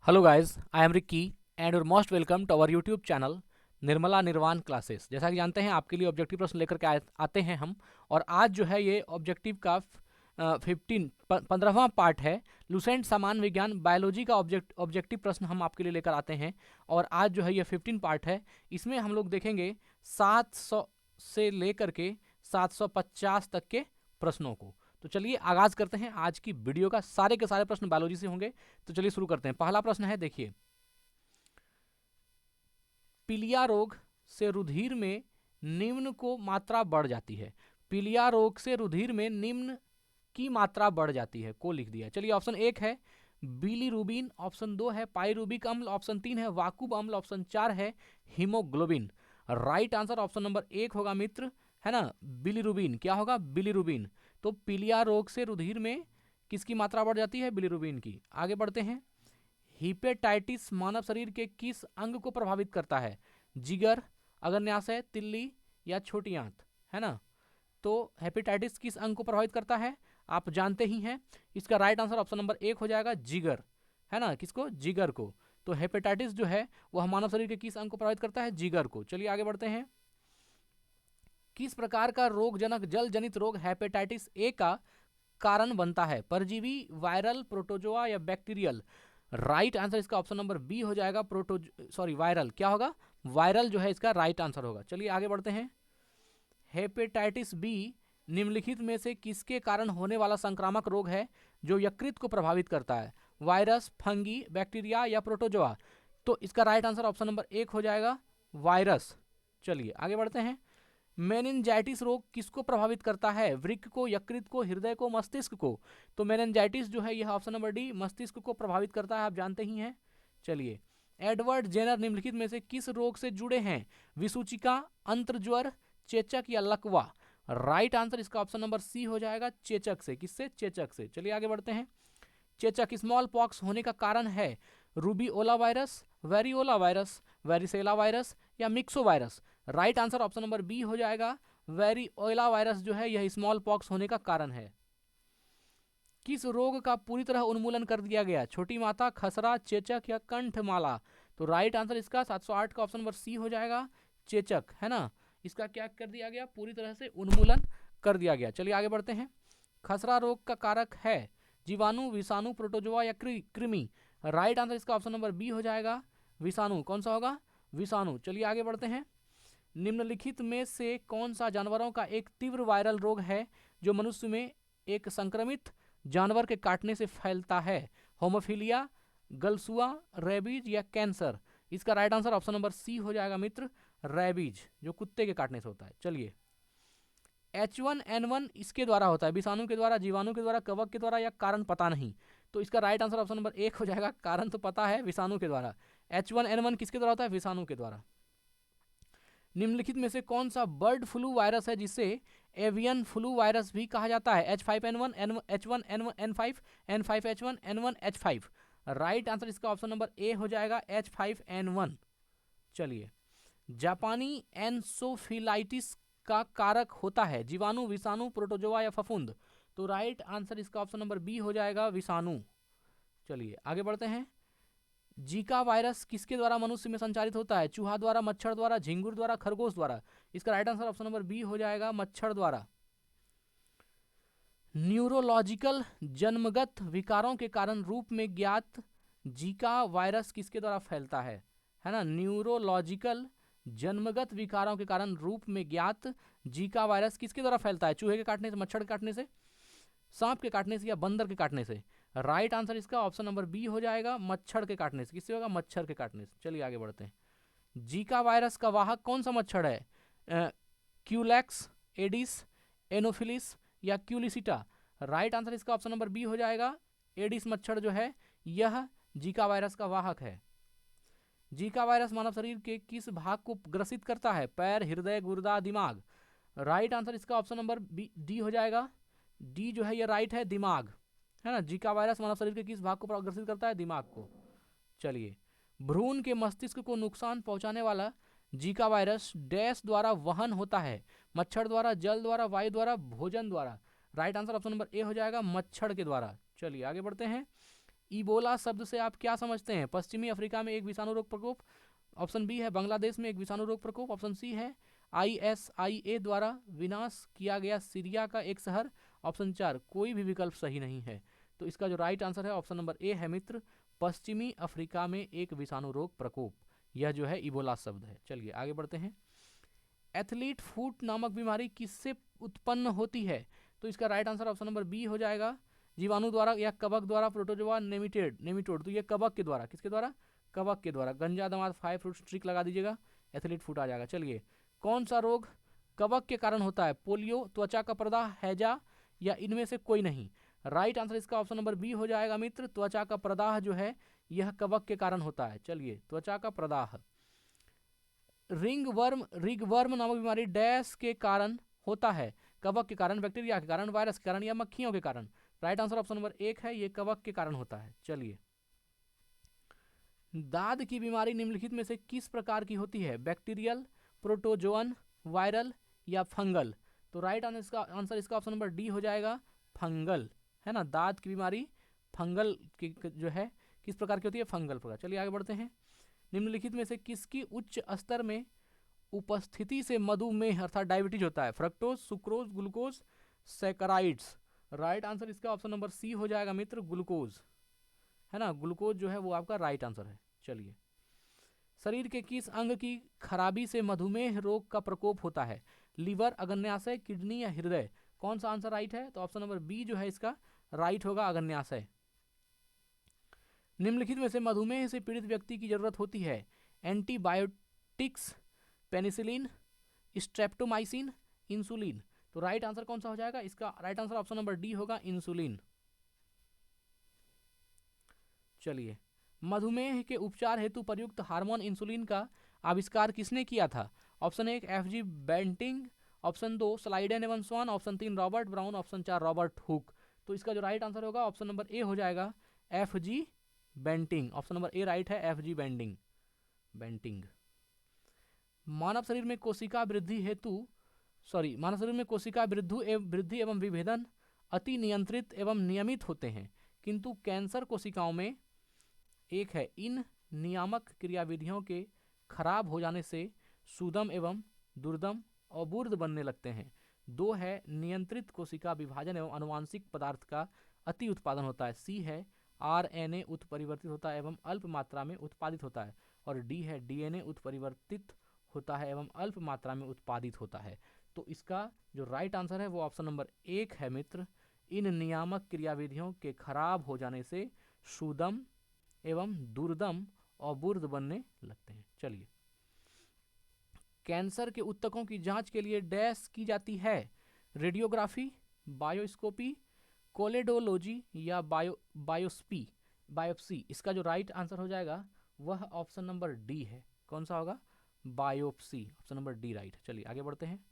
Hello guys, I am Rikki and your most welcome to our YouTube channel Nirmala Nirvana classes. जैसा कि जानते हैं, आपके लिए ऑब्जेक्टिव प्रश्न लेकर के आते हैं हम। और आज जो है ये ऑब्जेक्टिव का 15वां पार्ट है। लुसेंट सामान्य विज्ञान बायोलॉजी का ऑब्जेक्टिव प्रश्न हम आपके लिए लेकर आते हैं। और आज जो है ये 15 पार्ट है। इसमें हम लोग देखेंगे 700 से लेकर के 750 तक के प्रश्नों को। तो चलिए आगाज करते हैं आज की वीडियो का। सारे के सारे प्रश्न बायोलॉजी से होंगे। तो चलिए शुरू करते हैं। पहला प्रश्न है, देखिए, पीलिया रोग से रुधिर में निम्न को मात्रा बढ़ जाती है। पीलिया रोग से रुधिर में निम्न की मात्रा बढ़ जाती है को लिख दिया। चलिए, ऑप्शन 1 है बिलीरुबिन, ऑप्शन 2 है पाइरुबिक अम्ल, ऑप्शन 3 है वाकुब अम्ल, ऑप्शन 4 है haemoglobin. Right answer option number 1 होगा मित्र, है ना, बिलीरुबिन। क्या होगा? बिलीरुबिन। तो पीलिया रोग से रुधिर में किसकी मात्रा बढ़ जाती है? बिलीरुबिन की। आगे बढ़ते हैं। हिपेटाइटिस मानव शरीर के किस अंग को प्रभावित करता है? जिगर, अग्न्याशय, तिल्ली या छोटी आंत, है ना। तो हेपेटाइटिस किस अंग को प्रभावित करता है? आप जानते ही हैं। इसका राइट आंसर ऑप्शन नंबर 1 हो जाएगा, जिगर, है ना। किसको? जिगर को। तो हेपेटाइटिस जो है वह मानव शरीर के किस अंग को प्रभावित करता है? जिगर को। चलिए आगे बढ़ते हैं। किस प्रकार का रोगजनक जल जनित रोग हेपेटाइटिस ए का कारण बनता है? परजीवी, वायरल, प्रोटोजोआ या बैक्टीरियल? राइट आंसर इसका ऑप्शन नंबर बी हो जाएगा, वायरल। क्या होगा? वायरल जो है इसका राइट आंसर होगा। चलिए आगे बढ़ते हैं। हेपेटाइटिस बी निम्नलिखित में से किसके कारण होने वाला संक्रामक रोग है जो यकृत को प्रभावित करता है? वायरस, फंगी, बैक्टीरिया या प्रोटोजोआ? तो इसका राइट आंसर ऑप्शन नंबर 1 हो जाएगा, वायरस। चलिए आगे बढ़ते हैं। मेनिनजाइटिस रोग किसको प्रभावित करता है? वृक्क को, यकृत को, हृदय को, मस्तिष्क को? तो मेनिनजाइटिस जो है यह ऑप्शन नंबर डी, मस्तिष्क को प्रभावित करता है, आप जानते ही हैं। चलिए, एडवर्ड जेनर निम्नलिखित में से किस रोग से जुड़े हैं? विसूचिका, अंत्रज्वर, चेचक या लकवा? राइट आंसर इसका ऑप्शन नंबर सी हो जाएगा, चेचक से। किससे? चेचक से। चलिए आगे बढ़ते हैं। चेचक स्मॉल पॉक्स होने का कारण है? Rubeola virus, variola virus, varicella virus या myxo virus? Right answer option number B हो जाएगा, वेरियोला वायरस जो है यह स्मॉल पॉक्स होने का कारण है। किस रोग का पूरी तरह उन्मूलन कर दिया गया? छोटी माता, खसरा, चेचक या कंठमाला? तो राइट आंसर इसका 708 का ऑप्शन नंबर सी हो जाएगा, चेचक, है ना। इसका क्या कर दिया गया? पूरी तरह से उन्मूलन कर दिया गया। चलिए आगे बढ़ते हैं। खसरा रोग का कारक है जीवाणु, विषाणु, प्रोटोजोआ या कृमि? राइट आंसर इसका ऑप्शन नंबर बी हो जाएगा, विषाणु। कौन सा होगा? विषाणु। चलिए आगे बढ़ते हैं। निम्नलिखित में से कौन सा जानवरों का एक तीव्र वायरल रोग है जो मनुष्य में एक संक्रमित जानवर के काटने से फैलता है? होमोफिलिया, गलसुआ, रेबीज या कैंसर? इसका right answer option number C हो जाएगा मित्र, रेबीज, जो कुत्ते के काटने से होता है। चलिए, H1N1 इसके द्वारा होता है? विषाणु के द्वारा, जीवाणु के द्वारा, कवक के द्वारा या कारण पता नहीं? तो इसका राइट आंसर ऑप्शन नंबर 1 हो जाएगा, कारण तो पता है, विषाणु के द्वारा। H1N1 किसके द्वारा होता है? विषाणु के द्वारा। निम्नलिखित में से कौन सा बर्ड फ्लू वायरस है जिसे एवियन फ्लू वायरस भी कहा जाता है? H5N1, H1N5, N5H1, N1H5? Right answer इसका ऑप्शन नंबर ए हो जाएगा, H5N1। चलिए, जापानी एंसोफिलाइटिस का कारक होता है? जीवाणु, विषाणु, प्रोटोजोआ या फफूंद? तो राइट आंसर इसका ऑप्शन नंबर बी हो जाएगा, विषाणु। चलिए आगे बढ़ते हैं। जीका वायरस किसके द्वारा मनुष्य में संचारित होता है? चूहा द्वारा, मच्छर द्वारा, झिंगुर द्वारा, खरगोश द्वारा? इसका right answer option number B हो जाएगा, मच्छर द्वारा। न्यूरोलॉजिकल जन्मगत विकारों के कारण रूप में ज्ञात जीका वायरस किसके द्वारा फैलता है ना। न्यूरोलॉजिकल जन्मगत विकारों के कारण रूप में ज्ञात जीका वायरस किसके द्वारा फैलता है? चूहे के काटने से, मच्छर के काटने से, सांप के काटने से या बंदर के काटने से? राइट आंसर इसका ऑप्शन नंबर बी हो जाएगा, मच्छर के काटने से। किससे होगा? मच्छर के काटने से। चलिए आगे बढ़ते हैं। जीका वायरस का वाहक कौन सा मच्छर है? क्यूलैक्स, एडिस, एनोफिलिस या क्यूलिसिटा? राइट आंसर इसका ऑप्शन नंबर बी हो जाएगा, एडिस मच्छर जो है यह जीका वायरस का वाहक है। जीका वायरस मानव शरीर के किस भाग को ग्रसित करता है? पैर, हृदय, गुर्दा, दिमाग? राइट आंसर इसका ऑप्शन नंबर डी हो जाएगा, डी जो है ये राइट है, दिमाग, है ना। जीका वायरस मानव शरीर के किस भाग को ग्रसित करता है? दिमाग को। चलिए, भ्रूण के मस्तिष्क को नुकसान पहुंचाने वाला जीका वायरस डैश द्वारा वहन होता है? मच्छर द्वारा, जल द्वारा, वायु द्वारा, भोजन द्वारा? Right answer option number A हो जाएगा, मच्छर के द्वारा। चलिए आगे बढ़ते हैं। इबोला शब्द से आप क्या समझते हैं? पश्चिमी अफ्रीका में एक विषाणु रोग प्रकोप। ऑप्शन बी है बांग्लादेश में एक विषाणु रोग प्रकोप। ऑप्शन सी है ISIA द्वारा विनाश किया गया सीरिया का एक शहर। ऑप्शन 4 कोई भी विकल्प सही नहीं है। तो इसका जो राइट आंसर है ऑप्शन नंबर ए है मित्र, पश्चिमी अफ्रीका में एक विषाणु रोग प्रकोप। यह जो है इबोला शब्द है। चलिए आगे बढ़ते हैं। एथलीट फुट नामक बीमारी किससे उत्पन्न होती है? तो इसका right answer option number B हो जाएगा, जीवाणु द्वारा या कवक द्वारा, प्रोटोजोआ नेमिटोड। तो ये कवक के द्वारा, किसके द्वारा? कवक के द्वारा। गंजा दमाद 5 फ्रूट स्ट्रिक लगा दीजिएगा, एथलीट फुट आ जाएगा। चलिए, कौन सा रोग कवक के कारण होता है? पोलियो, त्वचा का प्रदाह, हैजा या इनमें से कोई नहीं? राइट आंसर इसका ऑप्शन नंबर बी हो जाएगा मित्र, त्वचा का प्रदाह जो है यह कवक के कारण होता है। चलिए, त्वचा का प्रदाह। रिंगवर्म नामक बीमारी डैश के कारण होता है? कवक के कारण, बैक्टीरिया के कारण, वायरस के कारण या मक्खियों के कारण? राइट आंसर ऑप्शन नंबर 1 है, ये कवक के कारण होता है। चलिए, दाद की बीमारी निम्नलिखित में से किस प्रकार की होती है? बैक्टीरियल, प्रोटोजोअन, वायरल या फंगल? तो राइट आंसर इसका ऑप्शन नंबर डी हो जाएगा, फंगल, है ना। दाद की बीमारी फंगल की जो है किस प्रकार की होती है? फंगल प्रकार। चलिए आगे बढ़ते हैं। निम्नलिखित में से किसकी उच्च स्तर में उपस्थिति से मधुमेह अर्थात डायबिटीज होता है? Fructose, sucrose, glucose, saccharides? Right answer इसका ऑप्शन नंबर सी हो जाएगा मित्र, ग्लूकोज, है ना। ग्लूकोज जो है वो आपका राइट आंसर है। चलिए, शरीर के किस अंग की खराबी से मधुमेह रोग का प्रकोप होता है? लीवर, अग्न्याशय, किडनी या हृदय? कौन सा आंसर राइट है? तो ऑप्शन नंबर बी जो है इसका राइट होगा, अग्न्याशय। निम्नलिखित में से मधुमेह से पीड़ित व्यक्ति की जरूरत होती है? Antibiotics, penicillin, streptomycin, insulin? तो राइट आंसर कौन सा हो जाएगा? इसका right answer option number D होगा, इंसुलिन। चलिए, मधुमेह के उपचार हेतु प्रयुक्त हार्मोन इंसुलिन का आविष्कार किसने किया था? Option 1 FG Banting, option 2 Schleiden एवं Schwann, option 3 Robert Brown, option 4 Robert Hooke? तो इसका जो राइट आंसर होगा ऑप्शन नंबर ए हो जाएगा, FG Banting. Option number A right है, FG बेंटिंग। मानव शरीर में कोशिका वृद्धि एवं विभेदन अति नियंत्रित एवं नियमित होते हैं, किंतु कैंसर कोशिकाओं में एक है इन नियामक क्रियाविधियों के खराब हो जाने से सुदम एवं दुर्दम अबूर्द बनने लगते हैं। 2 है नियंत्रित कोशिका विभाजन एवं आनुवांशिक पदार्थ का अति उत्पादन होता है। सी है RNA उत्परिवर्तित होता है एवं अल्प मात्रा में उत्पादित होता है। और डी है DNA उत्परिवर्तित होता है एवं अल्प मात्रा में उत्पादित होता है। तो इसका जो राइट आंसर है वो ऑप्शन नंबर 1 है मित्र, इन नियामक क्रियाविधियों के खराब हो जाने से सुदम एवं दुर्दम और बुर्द बनने लगते हैं। चलिए, कैंसर के ऊतकों की जांच के लिए डैश की जाती है? रेडियोग्राफी, बायोस्कोपी, कोलेडोलॉजी या बायोप्सी? इसका जो राइट आंसर हो जाएगा वह ऑप्शन नंबर डी है। कौन सा होगा? Biopsy, option number D right. चलिए आगे बढ़ते हैं।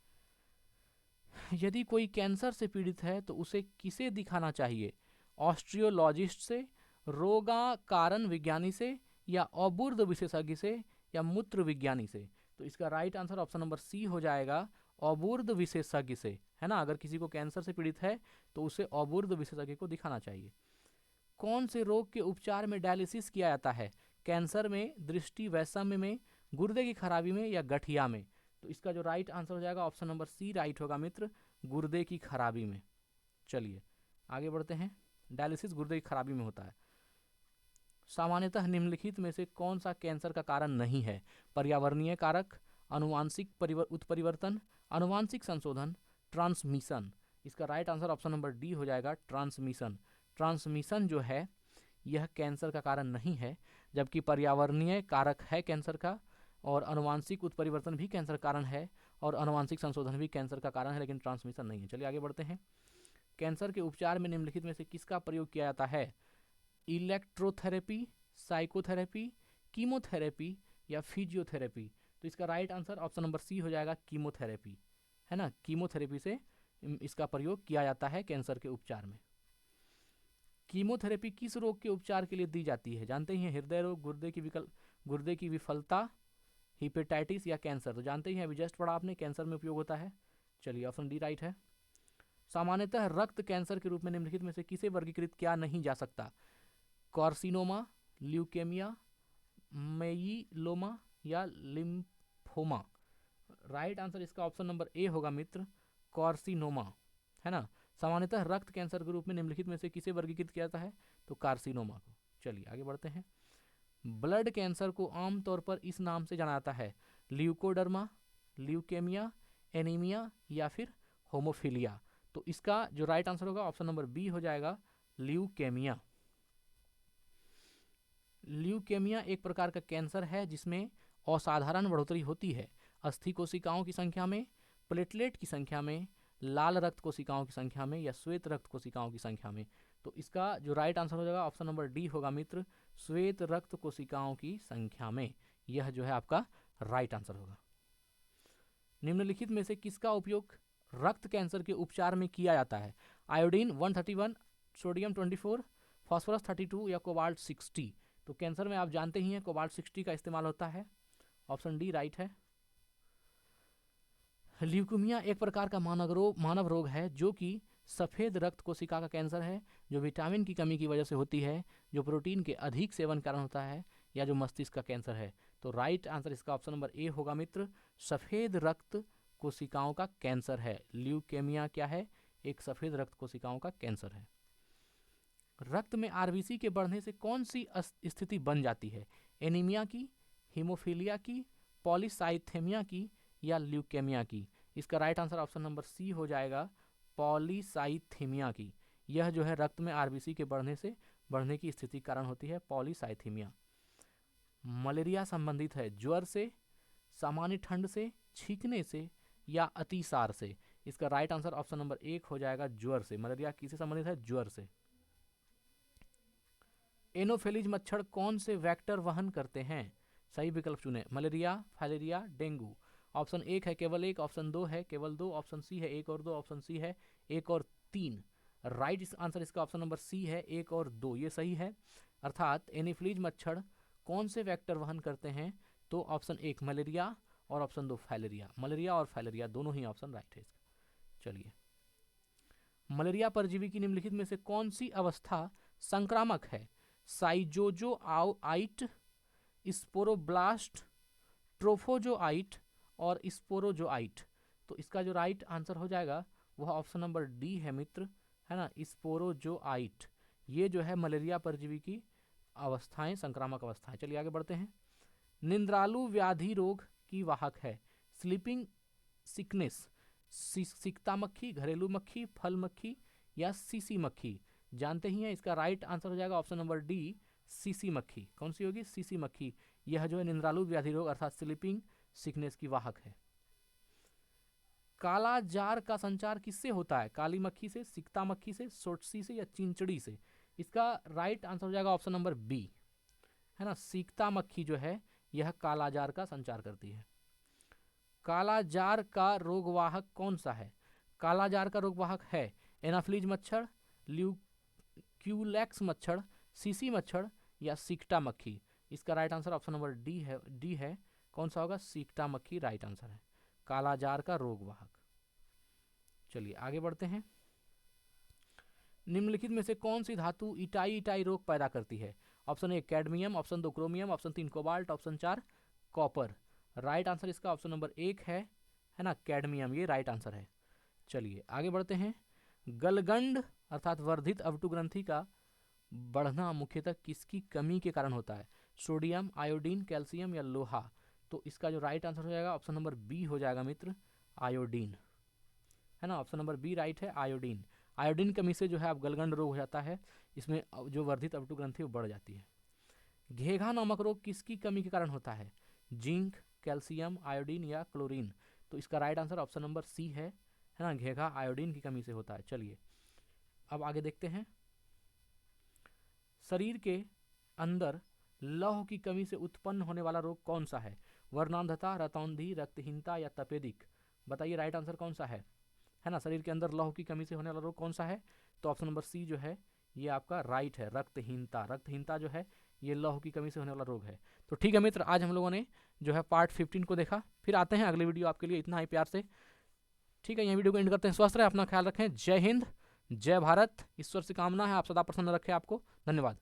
यदि कोई कैंसर से पीड़ित है तो उसे किसे दिखाना चाहिए? ऑस्ट्रियोलॉजिस्ट से, रोगाकारण विज्ञानी से या अबूर्द विशेषज्ञ से या मूत्र विज्ञानी से? तो इसका right answer option number C हो जाएगा, अबूर्द विशेषज्ञ से, है ना। अगर किसी को कैंसर से पीड़ित है तो उसे अबूर्द विशेषज्ञ को दिखाना चाहिए। कौन से रोग के उपचार में डायलिसिस किया जाता है? कैंसर में, दृष्टि वैषम्य में, गुर्दे की खराबी में या गठिया में? तो इसका जो राइट आंसर हो जाएगा ऑप्शन नंबर सी राइट होगा मित्र, गुर्दे की खराबी में। चलिए आगे बढ़ते हैं। डायलिसिस गुर्दे की खराबी में होता है। सामान्यतः निम्नलिखित में से कौन सा कैंसर का कारण नहीं है? पर्यावरणीय कारक, आनुवांशिक उत्परिवर्तन, आनुवांशिक संशोधन, ट्रांसमिशन? इसका right answer option number D हो जाएगा, ट्रांसमिशन। ट्रांसमिशन जो है यह कैंसर का कारण नहीं है, जबकि पर्यावरणीय कारक है कैंसर का, और आनुवांशिक उत्परिवर्तन भी कैंसर कारण है, और आनुवांशिक संशोधन भी कैंसर का कारण है, लेकिन ट्रांसमिशन नहीं है। चलिए आगे बढ़ते हैं। कैंसर के उपचार में निम्नलिखित में से किसका प्रयोग किया जाता है? इलेक्ट्रोथेरेपी, साइकोथेरेपी, कीमोथेरेपी या फिजियोथेरेपी? तो इसका right answer option number C हो जाएगा, कीमोथेरेपी, है ना। कीमोथेरेपी से इसका प्रयोग किया जाता है कैंसर के उपचार में। कीमोथेरेपी किस रोग के उपचार के लिए दी जाती है? जानते ही हैं, हृदय रोग, गुर्दे की विफलता, हिपेटाइटिस या कैंसर? तो जानते ही हैं, अभी जस्ट पढ़ा आपने, कैंसर में उपयोग होता है। चलिए ऑप्शन डी राइट है। सामान्यतः रक्त कैंसर के रूप में निम्नलिखित में से किसे वर्गीकृत किया नहीं जा सकता? कार्सिनोमा, ल्यूकेमिया, मेयीलोमा या लिम्फोमा। राइट आंसर इसका ऑप्शन नंबर ए होगा मित्र, कार्सिनोमा, है ना। सामान्यतः रक्त कैंसर के रूप में निम्नलिखित में से किसे वर्गीकृत किया जाता है, तो कार्सिनोमा को। चलिए आगे बढ़ते हैं। ब्लड कैंसर को आमतौर पर इस नाम से जाना जाता है, ल्यूकोडर्मा, ल्यूकेमिया, एनीमिया या फिर होमोफिलिया। तो इसका जो राइट आंसर होगा ऑप्शन नंबर बी हो जाएगा, ल्यूकेमिया। ल्यूकेमिया एक प्रकार का कैंसर है जिसमें असाधारण बढ़ोतरी होती है अस्थि कोशिकाओं की संख्या में, प्लेटलेट की संख्या में, लाल रक्त कोशिकाओं की संख्या में या श्वेत रक्त कोशिकाओं की संख्या में। तो इसका जो राइट आंसर हो जाएगा ऑप्शन नंबर डी होगा मित्र, श्वेत रक्त कोशिकाओं की संख्या में। यह जो है आपका राइट आंसर होगा। निम्नलिखित में से किसका उपयोग रक्त कैंसर के उपचार में किया जाता है, आयोडीन 131, सोडियम 24, फास्फोरस 32 या कोबाल्ट 60। तो कैंसर में आप जानते ही हैं कोबाल्ट 60 का इस्तेमाल होता है, ऑप्शन डी राइट है। ल्यूकेमिया एक प्रकार का मानव रोग है जो कि सफ़ेद रक्त कोशिका का कैंसर है, जो विटामिन की कमी की वजह से होती है, जो प्रोटीन के अधिक सेवन कारण होता है, या जो मस्तिष्क का कैंसर है। तो राइट आंसर इसका ऑप्शन नंबर ए होगा मित्र, सफ़ेद रक्त कोशिकाओं का कैंसर है। ल्यूकेमिया क्या है, एक सफ़ेद रक्त कोशिकाओं का कैंसर है। रक्त में आरबीसी के बढ़ने से कौन सी स्थिति बन जाती है, एनीमिया की, हीमोफीलिया की, पॉलीसाइथेमिया की या ल्यूकेमिया की। इसका right answer option number C हो जाएगा, पॉलीसाइथेमिया की। यह जो है रक्त में आरबीसी के बढ़ने की स्थिति कारण होती है पॉलीसाइथेमिया। मलेरिया संबंधित है ज्वर से, सामान्य ठंड से, छींकने से या अतिसार से। इसका राइट आंसर ऑप्शन नंबर एक हो जाएगा, ज्वर से। मलेरिया किससे संबंधित है, ज्वर से। एनोफेलिज मच्छर कौन से वेक्टर वहन करते हैं, सही विकल्प चुने, मलेरिया, फाइलेरिया, डेंगू। ऑप्शन एक है केवल एक, ऑप्शन दो है केवल दो, ऑप्शन सी है एक और दो, ऑप्शन सी है एक और तीन। राइट आंसर इसका ऑप्शन नंबर सी है, एक और दो, ये सही है। अर्थात एनोफिलीज मच्छर कौन से वेक्टर वहन करते हैं, तो ऑप्शन एक मलेरिया और ऑप्शन दो फाइलेरिया। मलेरिया और फाइलेरिया दोनों ही ऑप्शन राइट है इसका। चलिए, मलेरिया परजीवी की निम्नलिखित में से कौन सी अवस्था संक्रामक है, साइजोजोआइट, स्पोरोब्लास्ट, ट्रोफोजोआइट और स्पोरोजोआइट। तो इसका जो राइट आंसर हो जाएगा वह ऑप्शन नंबर डी है मित्र, है ना, स्पोरोजोआइट। ये जो है मलेरिया परजीवी की अवस्थाएं, संक्रामक अवस्थाएं। चलिए आगे बढ़ते हैं। निंद्रालु व्याधि रोग की वाहक है, स्लीपिंग सिकनेस, सिकता मक्खी, घरेलू मक्खी, फल मक्खी या सीसी मक्खी। जानते ही हैं, इसका राइट आंसर हो जाएगा ऑप्शन नंबर डी, सीसी मक्खी। कौन सी होगी, सीसी मक्खी। यह जो है निंद्रालु व्याधि रोग अर्थात स्लीपिंग सिकनेस की वाहक है। काला जार का संचार किससे होता है, काली मक्खी से, सिकता मक्खी से, सोटसी से या चिंचड़ी से। इसका राइट आंसर हो जाएगा ऑप्शन नंबर बी, है ना, सिकता मक्खी जो है यह कालाजार का संचार करती है। कालाजार का रोगवाहक कौन सा है, कालाजार का रोगवाहक है एनाफ्लीज मच्छर, ल्यूक्यूलेक्स मच्छर, सीसी मच्छर या सिकटा मक्खी। इसका right answer option number D है। कौन सा होगा, सिकटा मक्खी राइट आंसर है, कालाजार का रोगवाहक। चलिए आगे बढ़ते हैं। निम्नलिखित में से कौन सी धातु इटाई इटाई रोग पैदा करती है, ऑप्शन ए कैडमियम, ऑप्शन दो क्रोमियम, ऑप्शन तीन कोबाल्ट, ऑप्शन चार कॉपर। राइट आंसर इसका ऑप्शन नंबर एक है ना, कैडमियम, ये राइट आंसर है। चलिए आगे बढ़ते हैं। गलगंड अर्थात वर्धित अवटु ग्रंथि का बढ़ना मुख्यतः किसकी कमी के कारण होता है, सोडियम, आयोडीन, कैल्शियम या लोहा। तो इसका जो राइट आंसर हो जाएगा ऑप्शन नंबर बी हो जाएगा मित्र, आयोडीन, है ना, ऑप्शन नंबर बी राइट है, आयोडीन। आयोडीन कमी से जो है आप गलगंड रोग हो जाता है, इसमें जो वर्धित अवटु ग्रंथि वो बढ़ जाती है। घेघा नामक रोग किसकी कमी के कारण होता है, जिंक, कैल्शियम, आयोडीन या क्लोरीन। तो इसका right answer option number C है ना, घेघा आयोडीन की कमी से होता है। चलिए अब आगे देखते हैं। शरीर के अंदर लौह की कमी से उत्पन्न होने वाला रोग कौन सा है, वर्णांधता, रतौंधी, रक्तहीनता या तपेदिक। बताइए राइट आंसर कौन सा है ना, शरीर के अंदर लौह की कमी से होने वाला रोग कौन सा है, तो ऑप्शन नंबर सी जो है ये आपका राइट है, रक्तहीनता। रक्तहीनता जो है ये लौह की कमी से होने वाला रोग है। तो ठीक है मित्र, आज हम लोगों ने जो है पार्ट 15 को देखा। फिर आते हैं अगले वीडियो आपके लिए, इतना ही प्यार से। ठीक है, यह वीडियो को एंड करते हैं। स्वस्थ रहे, अपना ख्याल रखें। जय हिंद, जय भारत। ईश्वर से कामना है आप सदा प्रसन्न रखें आपको। धन्यवाद।